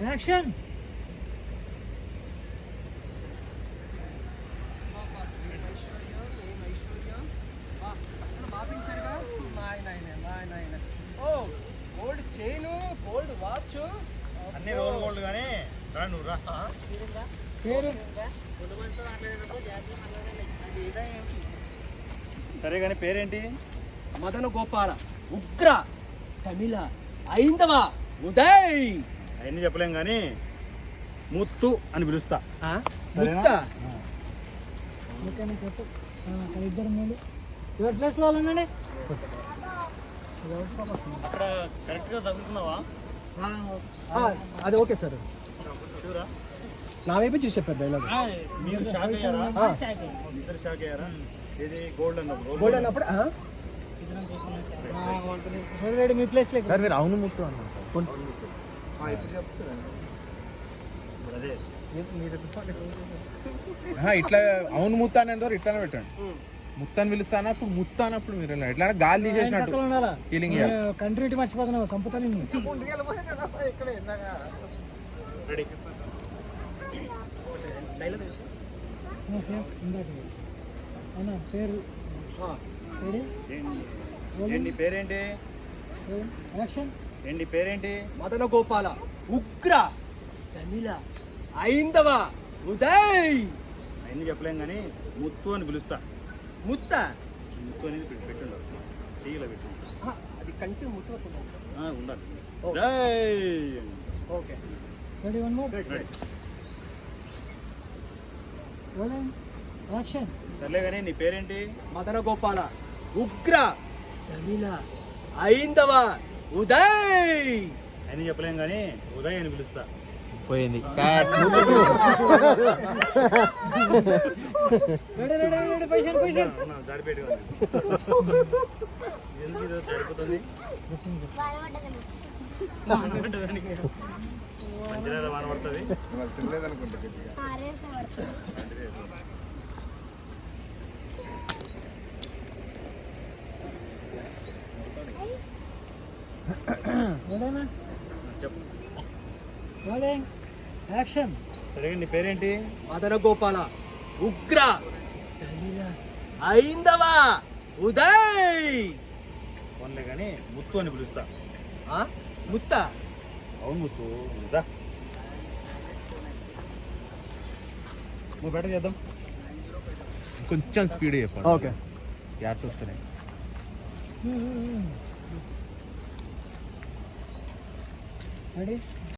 Action. ఓ gold chain, gold watch అన్ని roll gold కానీ రా నువ్వు రా. పేరు సరే కానీ పేరేంటి? మదన గోపాల, ఉగ్ర, తమిళ, ఐందవ, ఉదయ్. అవన్నీ చెప్పలేం కానీ ముత్తు అని పిలుస్తా. ముక్త. అక్కడ ఇద్దరు మేలు ఎవరి ప్లేస్లో వాళ్ళు ఉండండి. అక్కడ కరెక్ట్గా తగులుతున్నావా? అది ఓకే సార్. చూరా నా వైపు చూసి చెప్పారు డైలాగ్. మీరు షాక్ అయ్యారా? ఇద్దరు షాక్ అయ్యారా? ఇది గోల్డ్ అన్నప్పుడు. గోల్డ్ అన్నప్పుడు మీ ప్లేస్లో సార్ మీరు అవును ముత్తు అన్నారు సార్. ఇట్లా అవును ముత్త అనేంత ఇట్లానే పెట్టండి. ముత్తని పిలుస్తా అన్నప్పుడు ముత్త అన్నప్పుడు మీరు ఎట్లా గాలి తీసేసినట్టు ఫీలింగ్. కంట్రీ మర్చిపోతున్నావు, సంపుతాను అవునా? పేరు ఏంటి పేరేంటి? యాక్షన్. ఏంటి పేరేంటి? మదన గోపాల, ఉగ్ర, తమిళ, ఐందవ, ఉదయ్. అవన్నీ చెప్పలేం కానీ ముత్తు అని పిలుస్తా. ముత్త. ముత్తు అనేది పెట్టుండవు, చెయ్యిలో పెట్టు. అది కంటి ముత్త ఉండాలి. Okay. Ready, one more. Action. సర్లే కానీ నీ పేరేంటి? మదన గోపాల, ఉగ్ర, తమిళ, ఐందవ, ఉదయ్. అని చెప్పలేం కానీ ఉదయ్ అని పిలుస్తా. పోయింది. జారిపేట ఎందుకు సరిపోతుంది? మంచిగా వాన పడుతుంది. చెప్పు. యాక్షన్. సరే నీ పేరేంటి? మదన గోపాల, ఉగ్ర, తమిళ, ఐందవ, ఉదయ్. ఫోన్లే కానీ ముత్తు అని పిలుస్తా. ముత్త. అవును ముత్తు. రా నువ్వు బెటర్ చేద్దాం. కొంచెం స్పీడ్ చెప్పండి. ఓకే. యాడ్స్ వస్తున్నాయి. రెడీ.